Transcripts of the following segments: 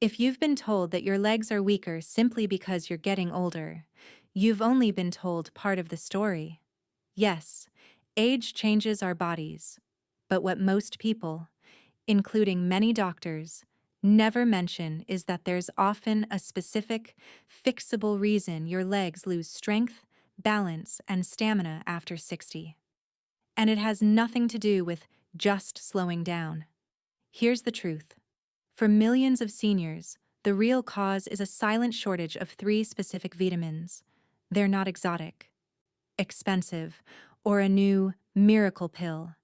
If you've been told that your legs are weaker simply because you're getting older, you've only been told part of the story. Yes, age changes our bodies, but what most people, including many doctors, never mention is that there's often a specific, fixable reason your legs lose strength, balance, and stamina after 60. And it has nothing to do with just slowing down. Here's the truth. For millions of seniors, the real cause is a silent shortage of three specific vitamins. They're not exotic, expensive, or a new miracle pill.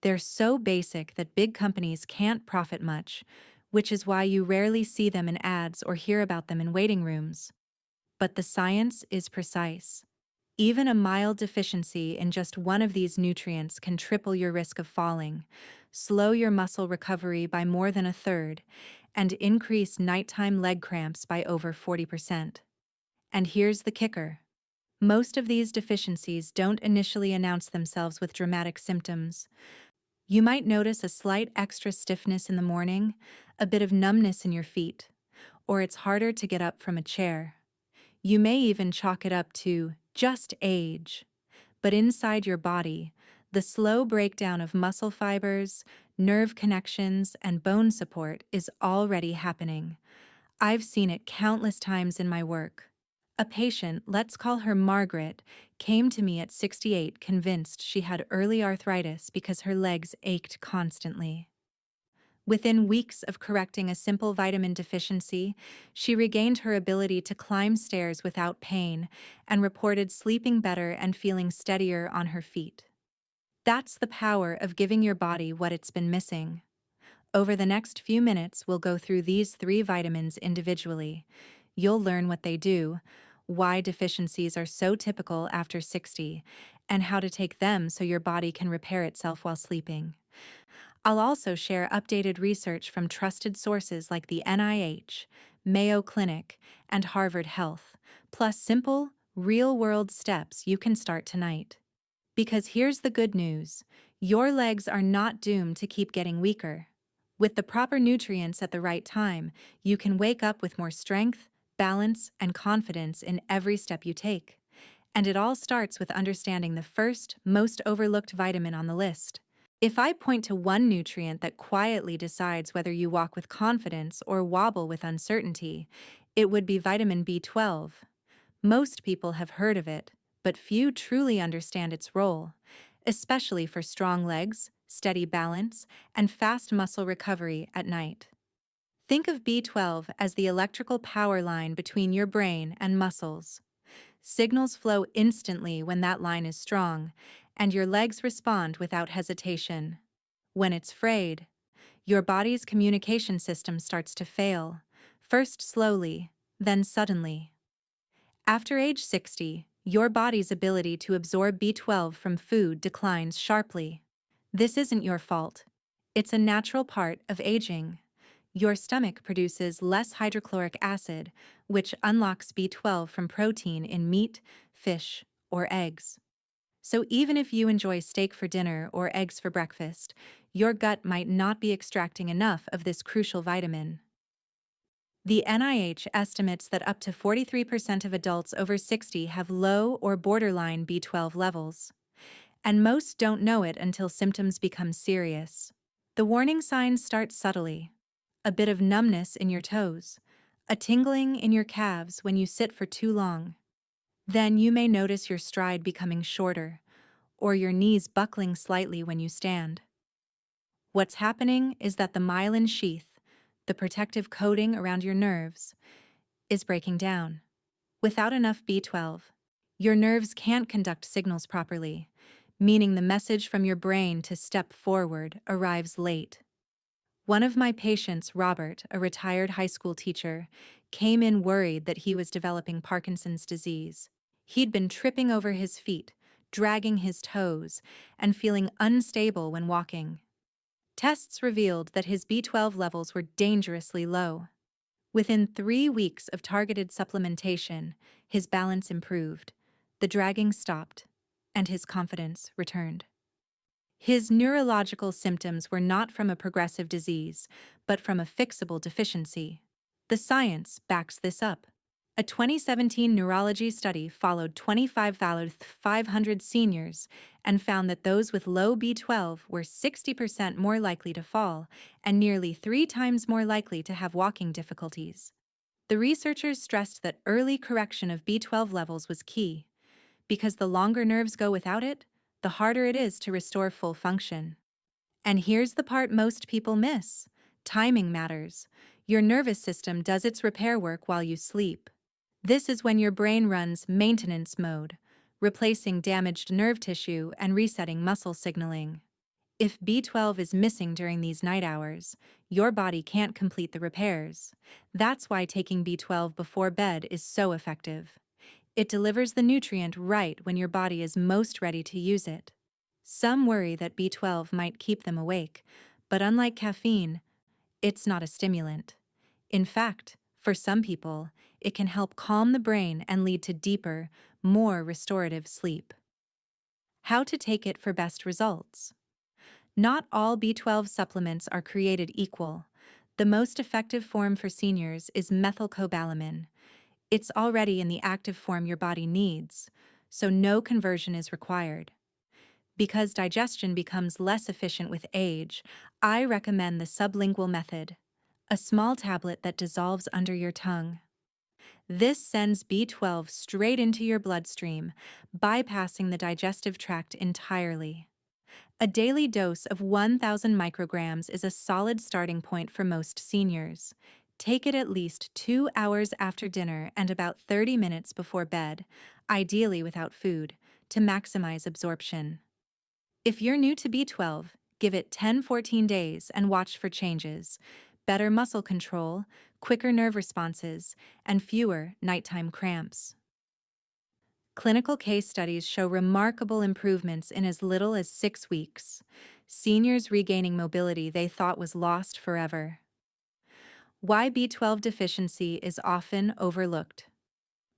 They're so basic that big companies can't profit much, which is why you rarely see them in ads or hear about them in waiting rooms. But the science is precise. Even a mild deficiency in just one of these nutrients can triple your risk of falling, slow your muscle recovery by more than a third, and increase nighttime leg cramps by over 40%. And here's the kicker. Most of these deficiencies don't initially announce themselves with dramatic symptoms. You might notice a slight extra stiffness in the morning, a bit of numbness in your feet, or it's harder to get up from a chair. You may even chalk it up to just age. But inside your body, the slow breakdown of muscle fibers, nerve connections, and bone support is already happening. I've seen it countless times in my work. A patient, let's call her Margaret, came to me at 68 convinced she had early arthritis because her legs ached constantly. Within weeks of correcting a simple vitamin deficiency, she regained her ability to climb stairs without pain and reported sleeping better and feeling steadier on her feet. That's the power of giving your body what it's been missing. Over the next few minutes, we'll go through these three vitamins individually. You'll learn what they do, why deficiencies are so typical after 60, and how to take them so your body can repair itself while sleeping. I'll also share updated research from trusted sources like the NIH, Mayo Clinic, and Harvard Health, plus simple, real-world steps you can start tonight. Because here's the good news, your legs are not doomed to keep getting weaker. With the proper nutrients at the right time, you can wake up with more strength, balance, and confidence in every step you take. And it all starts with understanding the first, most overlooked vitamin on the list. If I point to one nutrient that quietly decides whether you walk with confidence or wobble with uncertainty, it would be vitamin B12. Most people have heard of it, but few truly understand its role, especially for strong legs, steady balance, and fast muscle recovery at night. Think of B12 as the electrical power line between your brain and muscles. Signals flow instantly when that line is strong, and your legs respond without hesitation. When it's frayed, your body's communication system starts to fail, first slowly, then suddenly. After age 60, your body's ability to absorb B12 from food declines sharply. This isn't your fault. It's a natural part of aging. Your stomach produces less hydrochloric acid, which unlocks B12 from protein in meat, fish, or eggs. So even if you enjoy steak for dinner or eggs for breakfast, your gut might not be extracting enough of this crucial vitamin. The NIH estimates that up to 43% of adults over 60 have low or borderline B12 levels. And most don't know it until symptoms become serious. The warning signs start subtly. A bit of numbness in your toes, a tingling in your calves when you sit for too long. Then you may notice your stride becoming shorter, or your knees buckling slightly when you stand. What's happening is that the myelin sheath, the protective coating around your nerves, is breaking down. Without enough B12, your nerves can't conduct signals properly, meaning the message from your brain to step forward arrives late. One of my patients, Robert, a retired high school teacher, came in worried that he was developing Parkinson's disease. He'd been tripping over his feet, dragging his toes, and feeling unstable when walking. Tests revealed that his B12 levels were dangerously low. Within 3 weeks of targeted supplementation, his balance improved, the dragging stopped, and his confidence returned. His neurological symptoms were not from a progressive disease, but from a fixable deficiency. The science backs this up. A 2017 neurology study followed 25,500 seniors and found that those with low B12 were 60% more likely to fall and nearly 3 times more likely to have walking difficulties. The researchers stressed that early correction of B12 levels was key, because the longer nerves go without it, the harder it is to restore full function. And here's the part most people miss. Timing matters. Your nervous system does its repair work while you sleep. This is when your brain runs maintenance mode, replacing damaged nerve tissue and resetting muscle signaling. If B12 is missing during these night hours, your body can't complete the repairs. That's why taking B12 before bed is so effective. It delivers the nutrient right when your body is most ready to use it. Some worry that B12 might keep them awake, but unlike caffeine, it's not a stimulant. In fact, for some people, it can help calm the brain and lead to deeper, more restorative sleep. How to take it for best results. Not all B12 supplements are created equal. The most effective form for seniors is methylcobalamin. It's already in the active form your body needs, so no conversion is required. Because digestion becomes less efficient with age, I recommend the sublingual method, a small tablet that dissolves under your tongue. This sends B12 straight into your bloodstream, bypassing the digestive tract entirely. A daily dose of 1,000 micrograms is a solid starting point for most seniors. Take it at least 2 hours after dinner and about 30 minutes before bed, ideally without food, to maximize absorption. If you're new to B12, give it 10-14 days and watch for changes. Better muscle control, quicker nerve responses, and fewer nighttime cramps. Clinical case studies show remarkable improvements in as little as 6 weeks. Seniors regaining mobility they thought was lost forever. Why B12 deficiency is often overlooked.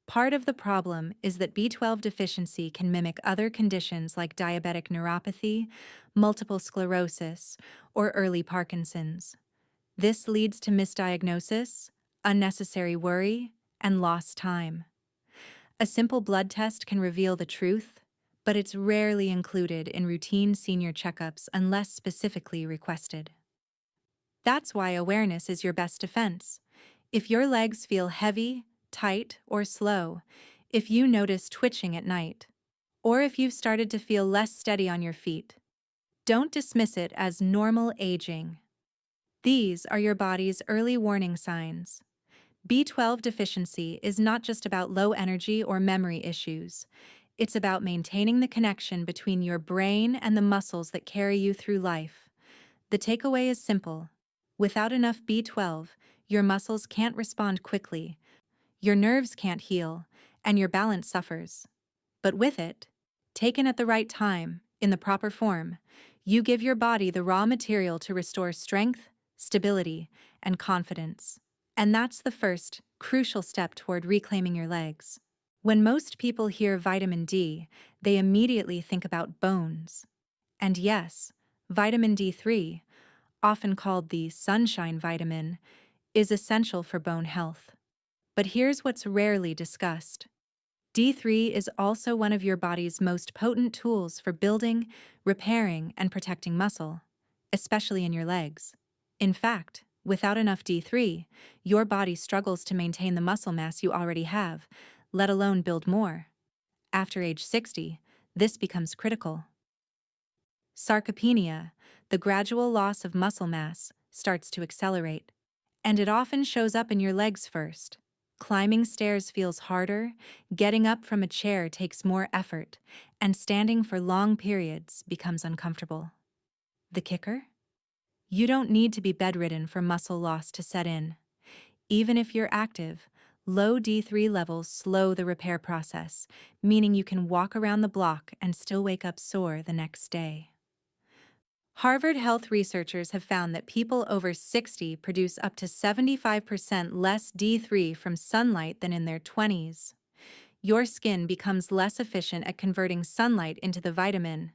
Part of the problem is that B12 deficiency can mimic other conditions like diabetic neuropathy, multiple sclerosis, or early Parkinson's. This leads to misdiagnosis, unnecessary worry, and lost time. A simple blood test can reveal the truth, but it's rarely included in routine senior checkups unless specifically requested. That's why awareness is your best defense. If your legs feel heavy, tight, or slow, if you notice twitching at night, or if you've started to feel less steady on your feet, don't dismiss it as normal aging. These are your body's early warning signs. B12 deficiency is not just about low energy or memory issues. It's about maintaining the connection between your brain and the muscles that carry you through life. The takeaway is simple. Without enough B12, your muscles can't respond quickly, your nerves can't heal, and your balance suffers. But with it, taken at the right time, in the proper form, you give your body the raw material to restore strength, stability, and confidence. And that's the first, crucial step toward reclaiming your legs. When most people hear vitamin D, they immediately think about bones. And yes, vitamin D3, often called the sunshine vitamin, is essential for bone health. But here's what's rarely discussed. D3 is also one of your body's most potent tools for building, repairing, and protecting muscle, especially in your legs. In fact, without enough D3, your body struggles to maintain the muscle mass you already have, let alone build more. After age 60, this becomes critical. Sarcopenia, the gradual loss of muscle mass, starts to accelerate. And it often shows up in your legs first. Climbing stairs feels harder, getting up from a chair takes more effort, and standing for long periods becomes uncomfortable. The kicker? You don't need to be bedridden for muscle loss to set in. Even if you're active, low D3 levels slow the repair process, meaning you can walk around the block and still wake up sore the next day. Harvard health researchers have found that people over 60 produce up to 75% less D3 from sunlight than in their 20s. Your skin becomes less efficient at converting sunlight into the vitamin.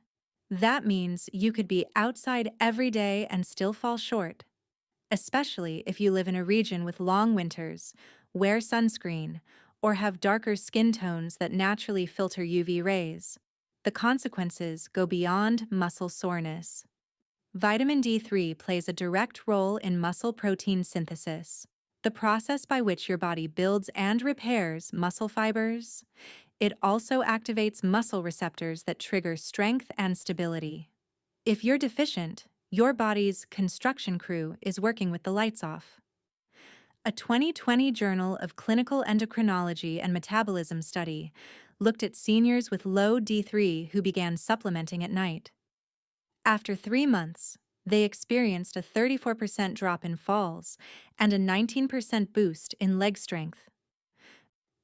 That means you could be outside every day and still fall short. especially if you live in a region with long winters, wear sunscreen, or have darker skin tones that naturally filter UV rays. The consequences go beyond muscle soreness. Vitamin D3 plays a direct role in muscle protein synthesis, the process by which your body builds and repairs muscle fibers. It also activates muscle receptors that trigger strength and stability. If you're deficient, your body's construction crew is working with the lights off. A 2020 Journal of Clinical Endocrinology and Metabolism study looked at seniors with low D3 who began supplementing at night. After 3 months, they experienced a 34% drop in falls and a 19% boost in leg strength.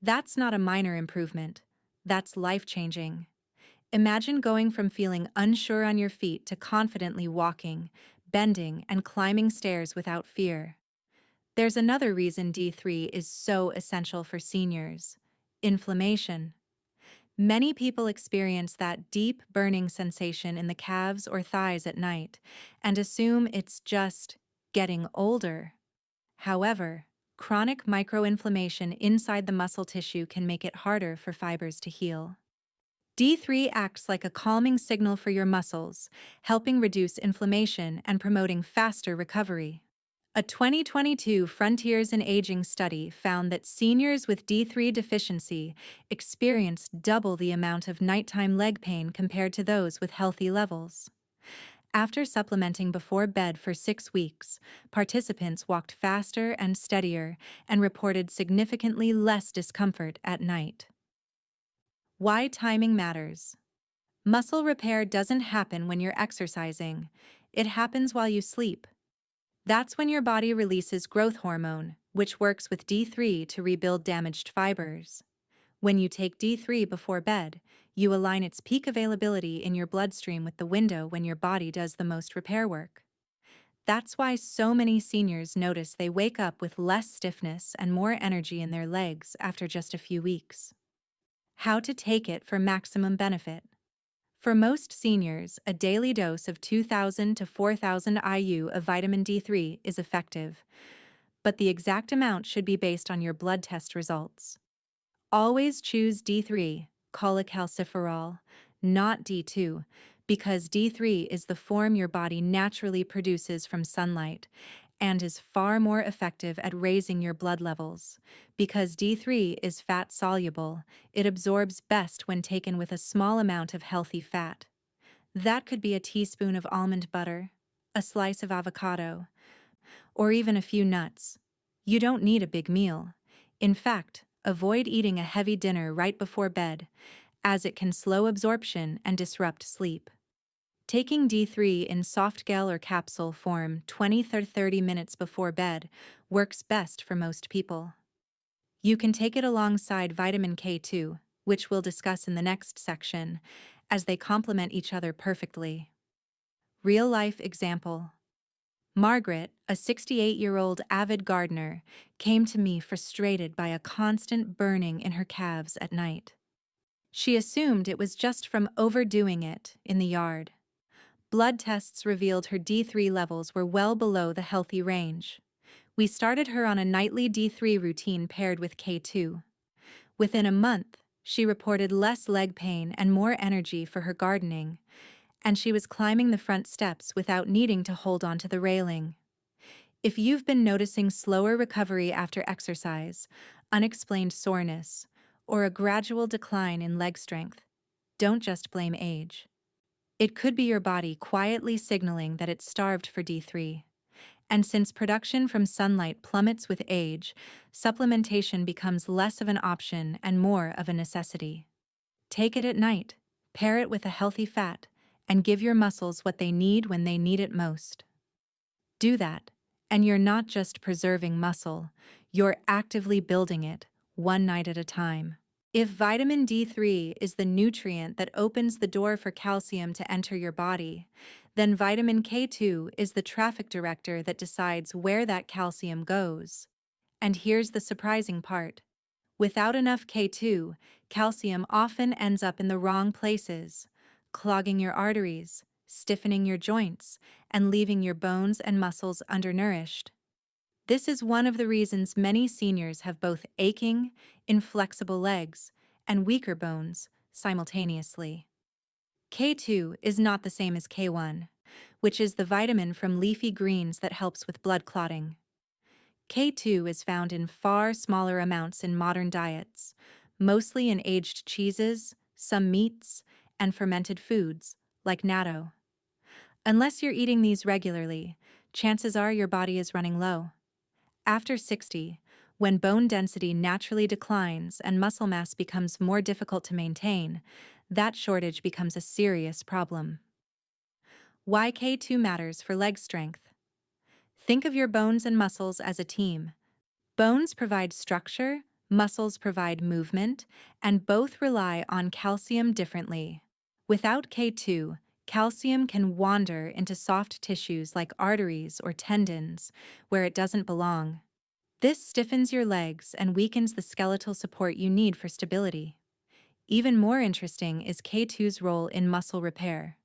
That's not a minor improvement. That's life-changing. Imagine going from feeling unsure on your feet to confidently walking, bending, and climbing stairs without fear. There's another reason D3 is so essential for seniors: inflammation. Many people experience that deep burning sensation in the calves or thighs at night and assume it's just getting older. However, chronic microinflammation inside the muscle tissue can make it harder for fibers to heal. D3 acts like a calming signal for your muscles, helping reduce inflammation and promoting faster recovery. A 2022 Frontiers in Aging study found that seniors with D3 deficiency experienced double the amount of nighttime leg pain compared to those with healthy levels. After supplementing before bed for 6 weeks, participants walked faster and steadier and reported significantly less discomfort at night. Why timing matters. Muscle repair doesn't happen when you're exercising. It happens while you sleep. That's when your body releases growth hormone, which works with D3 to rebuild damaged fibers. When you take D3 before bed, you align its peak availability in your bloodstream with the window when your body does the most repair work. That's why so many seniors notice they wake up with less stiffness and more energy in their legs after just a few weeks. How to take it for maximum benefit. For most seniors, a daily dose of 2,000 to 4,000 IU of vitamin D3 is effective, but the exact amount should be based on your blood test results. Always choose D3, cholecalciferol, not D2, because D3 is the form your body naturally produces from sunlight and is far more effective at raising your blood levels. Because D3 is fat-soluble, it absorbs best when taken with a small amount of healthy fat. That could be a teaspoon of almond butter, a slice of avocado, or even a few nuts. You don't need a big meal. In fact, avoid eating a heavy dinner right before bed, as it can slow absorption and disrupt sleep. Taking D3 in soft gel or capsule form 20 to 30 minutes before bed works best for most people. You can take it alongside vitamin K2, which we'll discuss in the next section, as they complement each other perfectly. Real-life example. Margaret, a 68-year-old avid gardener, came to me frustrated by a constant burning in her calves at night. She assumed it was just from overdoing it in the yard. Blood tests revealed her D3 levels were well below the healthy range. We started her on a nightly D3 routine paired with K2. Within a month, she reported less leg pain and more energy for her gardening, and she was climbing the front steps without needing to hold onto the railing. If you've been noticing slower recovery after exercise, unexplained soreness, or a gradual decline in leg strength, don't just blame age. It could be your body quietly signaling that it's starved for D3. And since production from sunlight plummets with age, supplementation becomes less of an option and more of a necessity. Take it at night, pair it with a healthy fat, and give your muscles what they need when they need it most. Do that, and you're not just preserving muscle, you're actively building it, one night at a time. If vitamin D3 is the nutrient that opens the door for calcium to enter your body, then vitamin K2 is the traffic director that decides where that calcium goes. And here's the surprising part. Without enough K2, calcium often ends up in the wrong places, clogging your arteries, stiffening your joints and leaving your bones and muscles undernourished. This is one of the reasons many seniors have both aching, inflexible legs and weaker bones simultaneously. K2 is not the same as K1, which is the vitamin from leafy greens that helps with blood clotting. K2 is found in far smaller amounts in modern diets, mostly in aged cheeses, some meats, and fermented foods, like natto. Unless you're eating these regularly, chances are your body is running low. After 60, when bone density naturally declines and muscle mass becomes more difficult to maintain, that shortage becomes a serious problem. Why K2 matters for leg strength. Think of your bones and muscles as a team. Bones provide structure, muscles provide movement, and both rely on calcium differently. Without K2, calcium can wander into soft tissues like arteries or tendons, where it doesn't belong. This stiffens your legs and weakens the skeletal support you need for stability. Even more interesting is K2's role in muscle repair.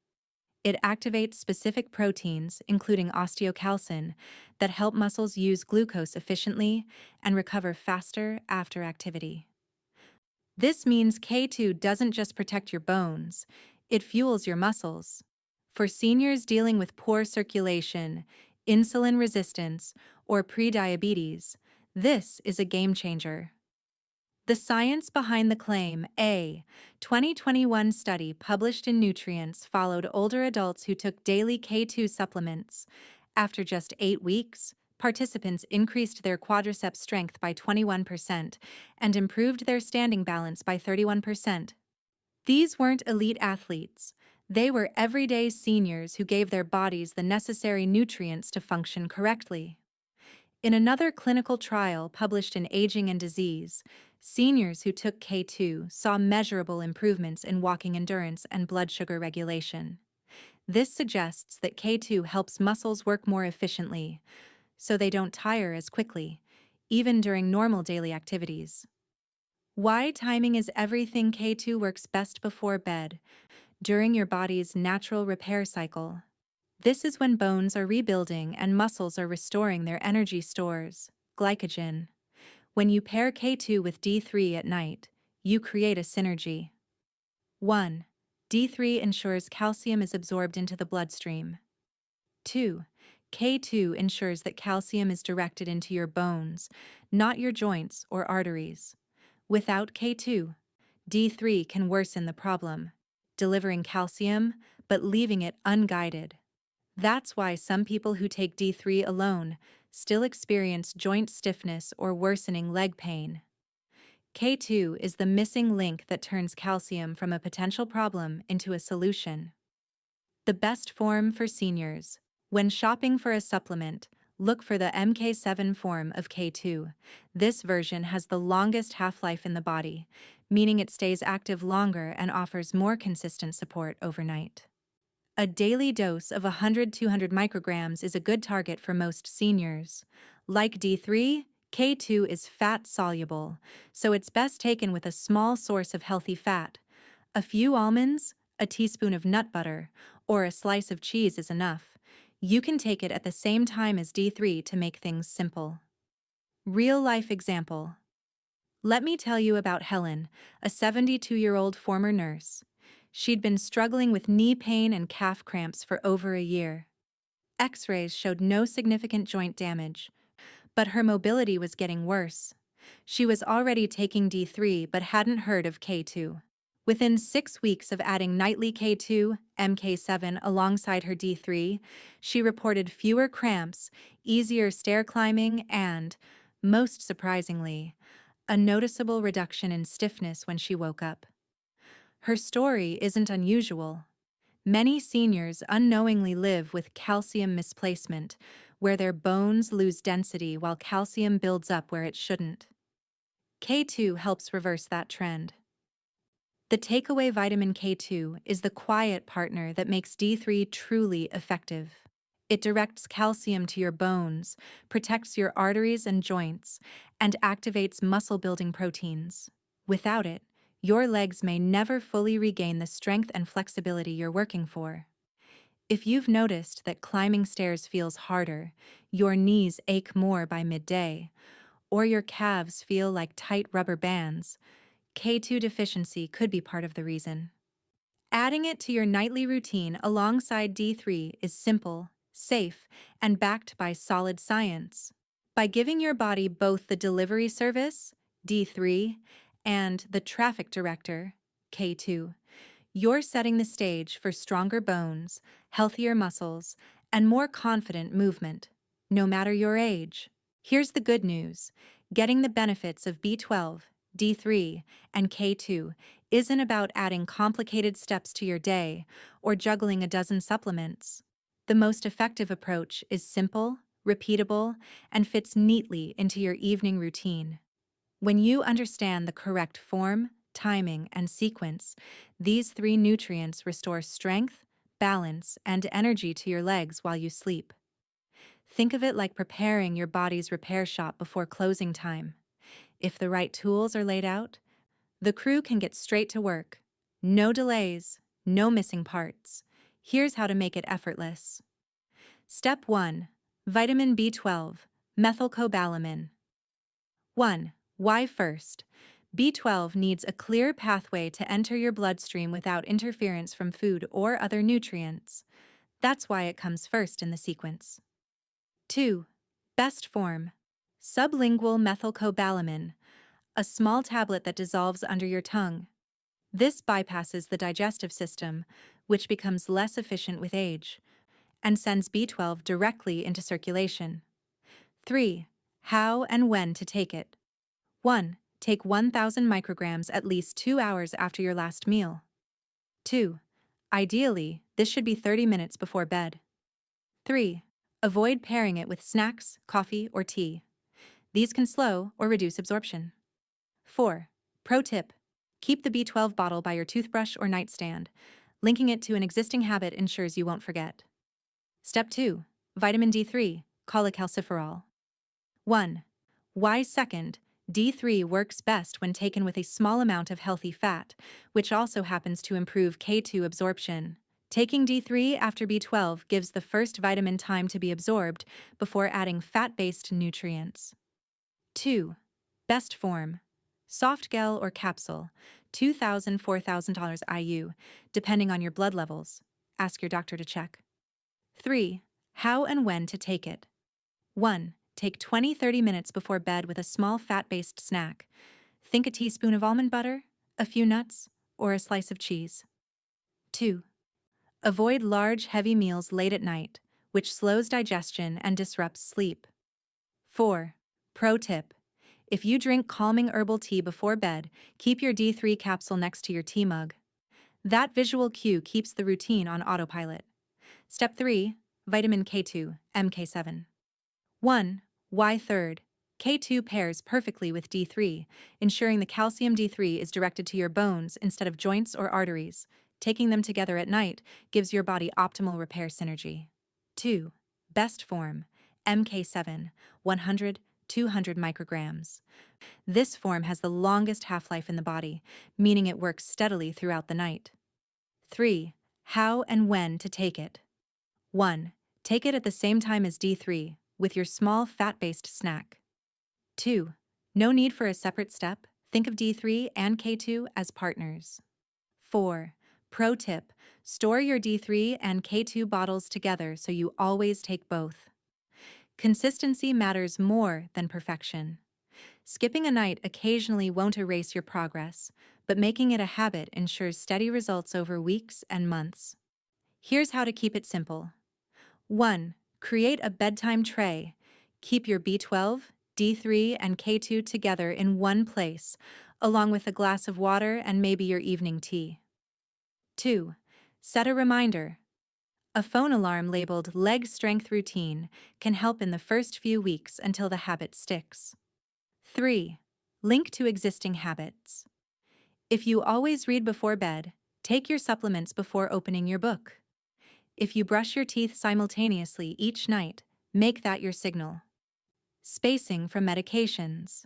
It activates specific proteins, including osteocalcin, that help muscles use glucose efficiently and recover faster after activity. This means K2 doesn't just protect your bones, it fuels your muscles. For seniors dealing with poor circulation, insulin resistance, or prediabetes, this is a game changer. The science behind the claim. A 2021 study published in Nutrients followed older adults who took daily K2 supplements. After just 8 weeks, participants increased their quadriceps strength by 21% and improved their standing balance by 31%. These weren't elite athletes. They were everyday seniors who gave their bodies the necessary nutrients to function correctly. In another clinical trial published in Aging and Disease, seniors who took K2 saw measurable improvements in walking endurance and blood sugar regulation. This suggests that K2 helps muscles work more efficiently, so they don't tire as quickly, even during normal daily activities. Why timing is everything. K2 works best before bed, during your body's natural repair cycle. This is when bones are rebuilding and muscles are restoring their energy stores, glycogen. When you pair K2 with D3 at night, you create a synergy. 1. D3 ensures calcium is absorbed into the bloodstream. 2. K2 ensures that calcium is directed into your bones, not your joints or arteries. Without K2, D3 can worsen the problem, delivering calcium but leaving it unguided. That's why some people who take D3 alone still experience joint stiffness or worsening leg pain. K2 is the missing link that turns calcium from a potential problem into a solution. The best form for seniors. When shopping for a supplement, look for the MK7 form of K2. This version has the longest half-life in the body, meaning it stays active longer and offers more consistent support overnight. A daily dose of 100-200 micrograms is a good target for most seniors. Like D3, K2 is fat-soluble, so it's best taken with a small source of healthy fat. A few almonds, a teaspoon of nut butter, or a slice of cheese is enough. You can take it at the same time as D3 to make things simple. Real-life example. Let me tell you about Helen, a 72-year-old former nurse. She'd been struggling with knee pain and calf cramps for over a year. X-rays showed no significant joint damage, but her mobility was getting worse. She was already taking D3 but hadn't heard of K2. Within 6 weeks of adding nightly K2, MK7 alongside her D3, she reported fewer cramps, easier stair climbing, and, most surprisingly, a noticeable reduction in stiffness when she woke up. Her story isn't unusual. Many seniors unknowingly live with calcium misplacement, where their bones lose density while calcium builds up where it shouldn't. K2 helps reverse that trend. The takeaway. Vitamin K2 is the quiet partner that makes D3 truly effective. It directs calcium to your bones, protects your arteries and joints, and activates muscle-building proteins. Without it, your legs may never fully regain the strength and flexibility you're working for. If you've noticed that climbing stairs feels harder, your knees ache more by midday, or your calves feel like tight rubber bands, K2 deficiency could be part of the reason. Adding it to your nightly routine alongside D3 is simple, safe, and backed by solid science. By giving your body both the delivery service, D3, and the traffic director, K2, you're setting the stage for stronger bones, healthier muscles, and more confident movement, no matter your age. Here's the good news. Getting the benefits of B12, D3, and K2 isn't about adding complicated steps to your day or juggling a dozen supplements. The most effective approach is simple, repeatable, and fits neatly into your evening routine. When you understand the correct form, timing, and sequence, these three nutrients restore strength, balance, and energy to your legs while you sleep. Think of it like preparing your body's repair shop before closing time. If the right tools are laid out, the crew can get straight to work. No delays, no missing parts. Here's how to make it effortless. Step 1. Vitamin B12, methylcobalamin. 1. Why first? B12 needs a clear pathway to enter your bloodstream without interference from food or other nutrients. That's why it comes first in the sequence. 2. Best form. Sublingual methylcobalamin, a small tablet that dissolves under your tongue. This bypasses the digestive system, which becomes less efficient with age, and sends B12 directly into circulation. 3. How and when to take it. 1. Take 1,000 micrograms at least 2 hours after your last meal. 2. Ideally, this should be 30 minutes before bed. 3. Avoid pairing it with snacks, coffee, or tea. These can slow or reduce absorption. 4. Pro tip: keep the B12 bottle by your toothbrush or nightstand. Linking it to an existing habit ensures you won't forget. Step 2. Vitamin D3, cholecalciferol. 1. Why second? D3 works best when taken with a small amount of healthy fat, which also happens to improve K2 absorption. Taking D3 after B12 gives the first vitamin time to be absorbed before adding fat-based nutrients. 2. Best form. Soft gel or capsule, $2,000–$4,000 IU, depending on your blood levels. Ask your doctor to check. 3. How and when to take it. 1. Take 20–30 minutes before bed with a small fat-based snack. Think a teaspoon of almond butter, a few nuts, or a slice of cheese. 2. Avoid large, heavy meals late at night, which slows digestion and disrupts sleep. 4. Pro tip: if you drink calming herbal tea before bed, keep your D3 capsule next to your tea mug. That visual cue keeps the routine on autopilot. Step 3. Vitamin K2, MK7. 1. Why third? K2 pairs perfectly with D3, ensuring the calcium D3 is directed to your bones instead of joints or arteries. Taking them together at night gives your body optimal repair synergy. 2. Best form. MK7, 100–200 micrograms. This form has the longest half-life in the body, meaning it works steadily throughout the night. 3. How and when to take it. 1. Take it at the same time as D3, with your small fat-based snack. 2. No need for a separate step. Think of D3 and K2 as partners. 4. Pro tip: store your D3 and K2 bottles together so you always take both. Consistency matters more than perfection. Skipping a night occasionally won't erase your progress, but making it a habit ensures steady results over weeks and months. Here's how to keep it simple. 1. Create a bedtime tray. Keep your B12, D3, and K2 together in one place, along with a glass of water and maybe your evening tea. 2. Set a reminder. A phone alarm labeled Leg Strength Routine can help in the first few weeks until the habit sticks. 3. Link to existing habits. If you always read before bed, take your supplements before opening your book. If you brush your teeth simultaneously each night, make that your signal. Spacing from medications.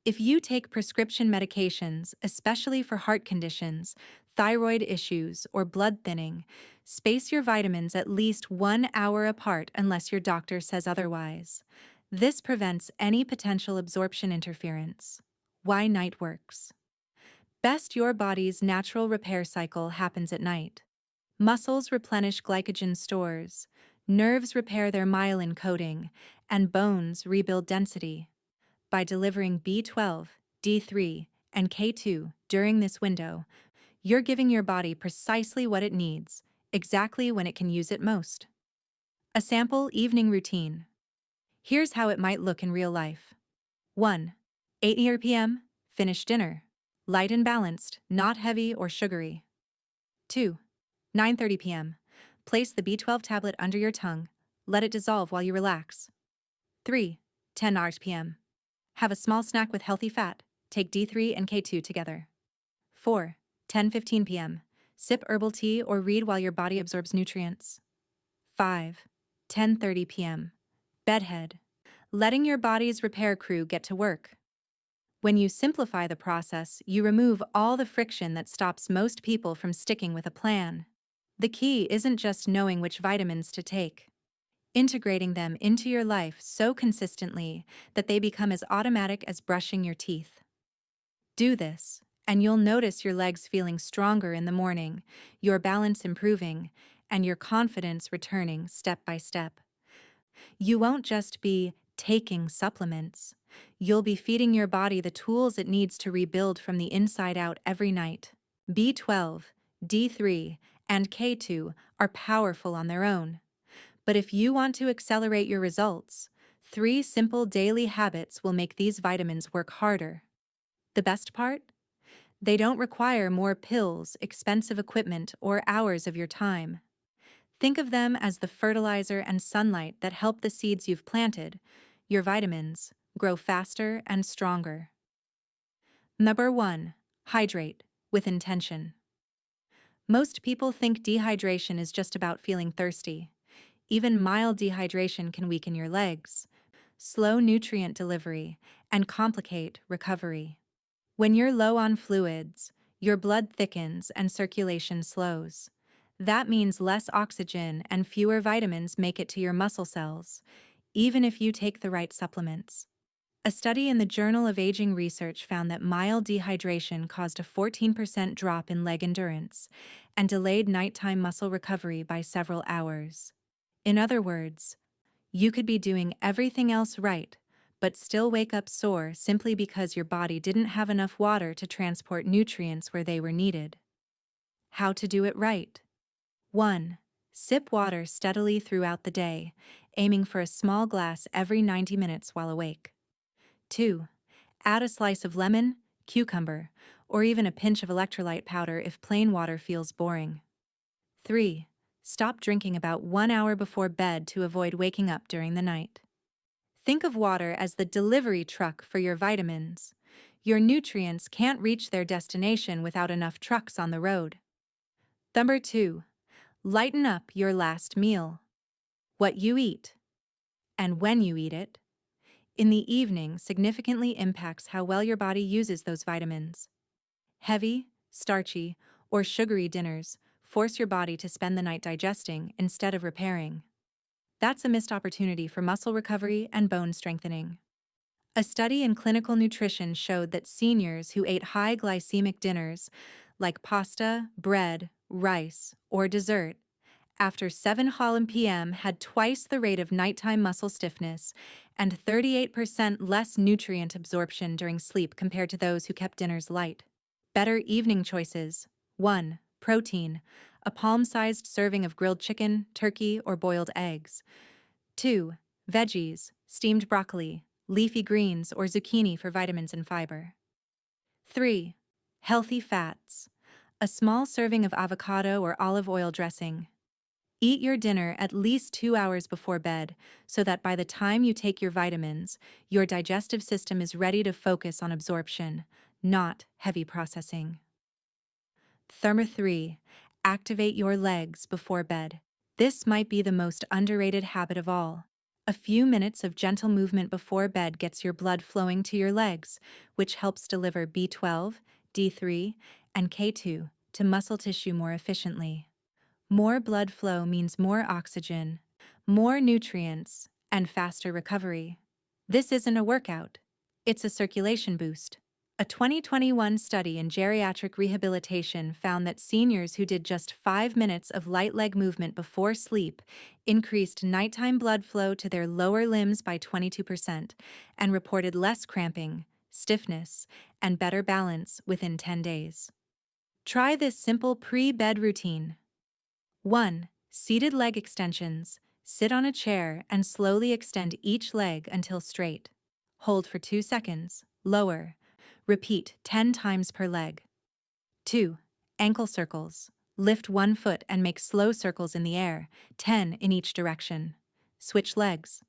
If you take prescription medications, especially for heart conditions, thyroid issues, or blood thinning, space your vitamins at least 1 hour apart unless your doctor says otherwise. This prevents any potential absorption interference. Why night works. Best, your body's natural repair cycle happens at night. Muscles replenish glycogen stores, nerves repair their myelin coating, and bones rebuild density. By delivering B12, D3, and K2 during this window, you're giving your body precisely what it needs, exactly when it can use it most. A sample evening routine. Here's how it might look in real life. 1. 8 p.m., finish dinner. Light and balanced, not heavy or sugary. 2. 9:30 p.m., place the B12 tablet under your tongue, let it dissolve while you relax. 3. 10 p.m., have a small snack with healthy fat, take D3 and K2 together. 4. 10:15 p.m., sip herbal tea or read while your body absorbs nutrients. 5. 10:30 p.m., bedhead, letting your body's repair crew get to work. When you simplify the process, you remove all the friction that stops most people from sticking with a plan. The key isn't just knowing which vitamins to take. Integrating them into your life so consistently that they become as automatic as brushing your teeth. Do this, and you'll notice your legs feeling stronger in the morning, your balance improving, and your confidence returning step by step. You won't just be taking supplements. You'll be feeding your body the tools it needs to rebuild from the inside out every night. B12, D3, and K2 are powerful on their own. But if you want to accelerate your results, 3 simple daily habits will make these vitamins work harder. The best part? They don't require more pills, expensive equipment, or hours of your time. Think of them as the fertilizer and sunlight that help the seeds you've planted, your vitamins, grow faster and stronger. Number 1. Hydrate with intention. Most people think dehydration is just about feeling thirsty. Even mild dehydration can weaken your legs, slow nutrient delivery, and complicate recovery. When you're low on fluids, your blood thickens and circulation slows. That means less oxygen and fewer vitamins make it to your muscle cells, even if you take the right supplements. A study in the Journal of Aging Research found that mild dehydration caused a 14% drop in leg endurance and delayed nighttime muscle recovery by several hours. In other words, you could be doing everything else right, but still wake up sore simply because your body didn't have enough water to transport nutrients where they were needed. How to do it right? 1. Sip water steadily throughout the day, aiming for a small glass every 90 minutes while awake. 2. Add a slice of lemon, cucumber, or even a pinch of electrolyte powder if plain water feels boring. 3. Stop drinking about 1 hour before bed to avoid waking up during the night. Think of water as the delivery truck for your vitamins. Your nutrients can't reach their destination without enough trucks on the road. Number 2. Lighten up your last meal. What you eat, and when you eat it, in the evening significantly impacts how well your body uses those vitamins. Heavy, starchy, or sugary dinners force your body to spend the night digesting instead of repairing. That's a missed opportunity for muscle recovery and bone strengthening. A study in clinical nutrition showed that seniors who ate high glycemic dinners, like pasta, bread, rice, or dessert, after 7 p.m. had twice the rate of nighttime muscle stiffness and 38% less nutrient absorption during sleep compared to those who kept dinners light. Better evening choices. 1. Protein, a palm-sized serving of grilled chicken, turkey, or boiled eggs. 2. Veggies, steamed broccoli, leafy greens, or zucchini for vitamins and fiber. 3. Healthy fats, a small serving of avocado or olive oil dressing. Eat your dinner at least 2 hours before bed so that by the time you take your vitamins, your digestive system is ready to focus on absorption, not heavy processing. Number 3. Activate your legs before bed. This might be the most underrated habit of all. A few minutes of gentle movement before bed gets your blood flowing to your legs, which helps deliver B12, D3, and K2 to muscle tissue more efficiently. More blood flow means more oxygen, more nutrients, and faster recovery. This isn't a workout, it's a circulation boost. A 2021 study in geriatric rehabilitation found that seniors who did just 5 minutes of light leg movement before sleep increased nighttime blood flow to their lower limbs by 22% and reported less cramping, stiffness, and better balance within 10 days. Try this simple pre-bed routine. 1. Seated leg extensions. Sit on a chair and slowly extend each leg until straight. Hold for 2 seconds. Lower. Repeat 10 times per leg. 2. Ankle circles. Lift one foot and make slow circles in the air, 10 in each direction. Switch legs.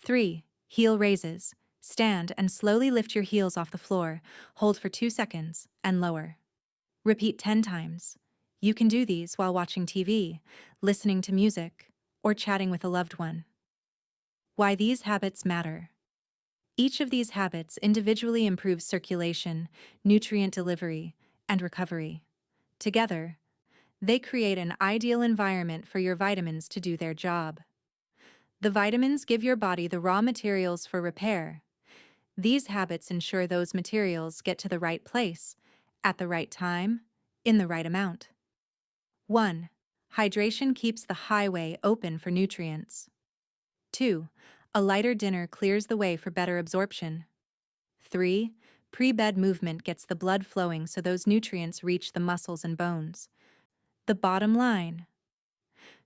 3. Heel raises. Stand and slowly lift your heels off the floor. Hold for 2 seconds and lower. Repeat 10 times. You can do these while watching TV, listening to music, or chatting with a loved one. Why these habits matter. Each of these habits individually improves circulation, nutrient delivery, and recovery. Together, they create an ideal environment for your vitamins to do their job. The vitamins give your body the raw materials for repair. These habits ensure those materials get to the right place, at the right time, in the right amount. 1. Hydration keeps the highway open for nutrients. 2. A lighter dinner clears the way for better absorption. 3. Pre-bed movement gets the blood flowing so those nutrients reach the muscles and bones. The bottom line: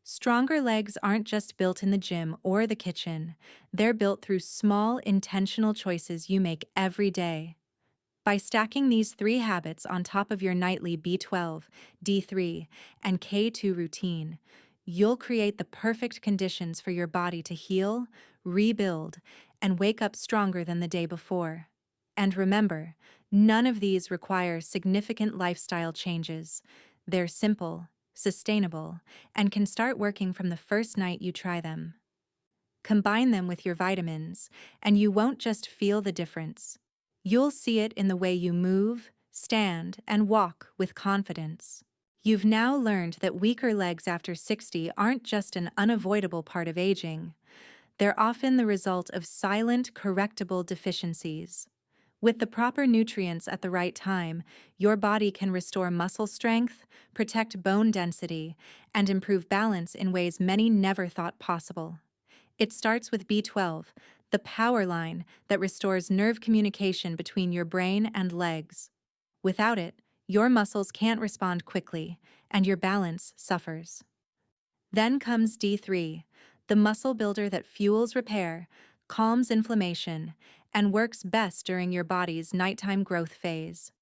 stronger legs aren't just built in the gym or the kitchen, they're built through small, intentional choices you make every day. By stacking these 3 habits on top of your nightly B12, D3, and K2 routine, you'll create the perfect conditions for your body to heal, rebuild, and wake up stronger than the day before. And remember, none of these require significant lifestyle changes. They're simple, sustainable, and can start working from the first night you try them. Combine them with your vitamins, and you won't just feel the difference. You'll see it in the way you move, stand, and walk with confidence. You've now learned that weaker legs after 60 aren't just an unavoidable part of aging. They're often the result of silent, correctable deficiencies. With the proper nutrients at the right time, your body can restore muscle strength, protect bone density, and improve balance in ways many never thought possible. It starts with B12, the power line that restores nerve communication between your brain and legs. Without it, your muscles can't respond quickly, and your balance suffers. Then comes D3, the muscle builder that fuels repair, calms inflammation, and works best during your body's nighttime growth phase.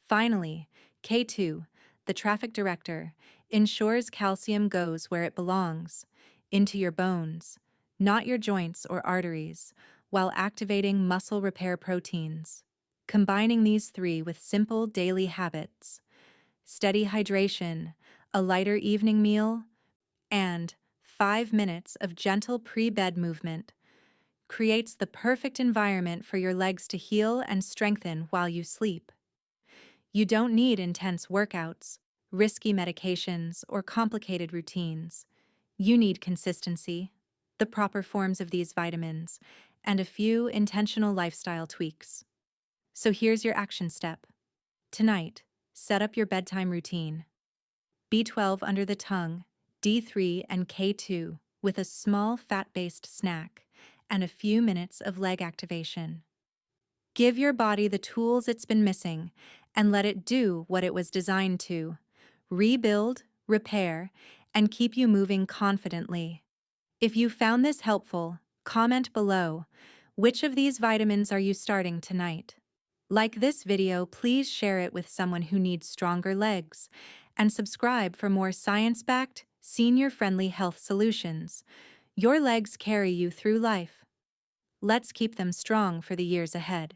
Finally, K2, the traffic director, ensures calcium goes where it belongs, into your bones, not your joints or arteries, while activating muscle repair proteins. Combining these 3 with simple daily habits, steady hydration, a lighter evening meal, and 5 minutes of gentle pre-bed movement, creates the perfect environment for your legs to heal and strengthen while you sleep. You don't need intense workouts, risky medications, or complicated routines. You need consistency, the proper forms of these vitamins, and a few intentional lifestyle tweaks. So here's your action step. Tonight, set up your bedtime routine. B12 under the tongue, D3 and K2 with a small fat-based snack, and a few minutes of leg activation. Give your body the tools it's been missing and let it do what it was designed to: rebuild, repair, and keep you moving confidently. If you found this helpful, comment below. Which of these vitamins are you starting tonight? Like this video, please share it with someone who needs stronger legs, and subscribe for more science-backed, senior-friendly health solutions. Your legs carry you through life. Let's keep them strong for the years ahead.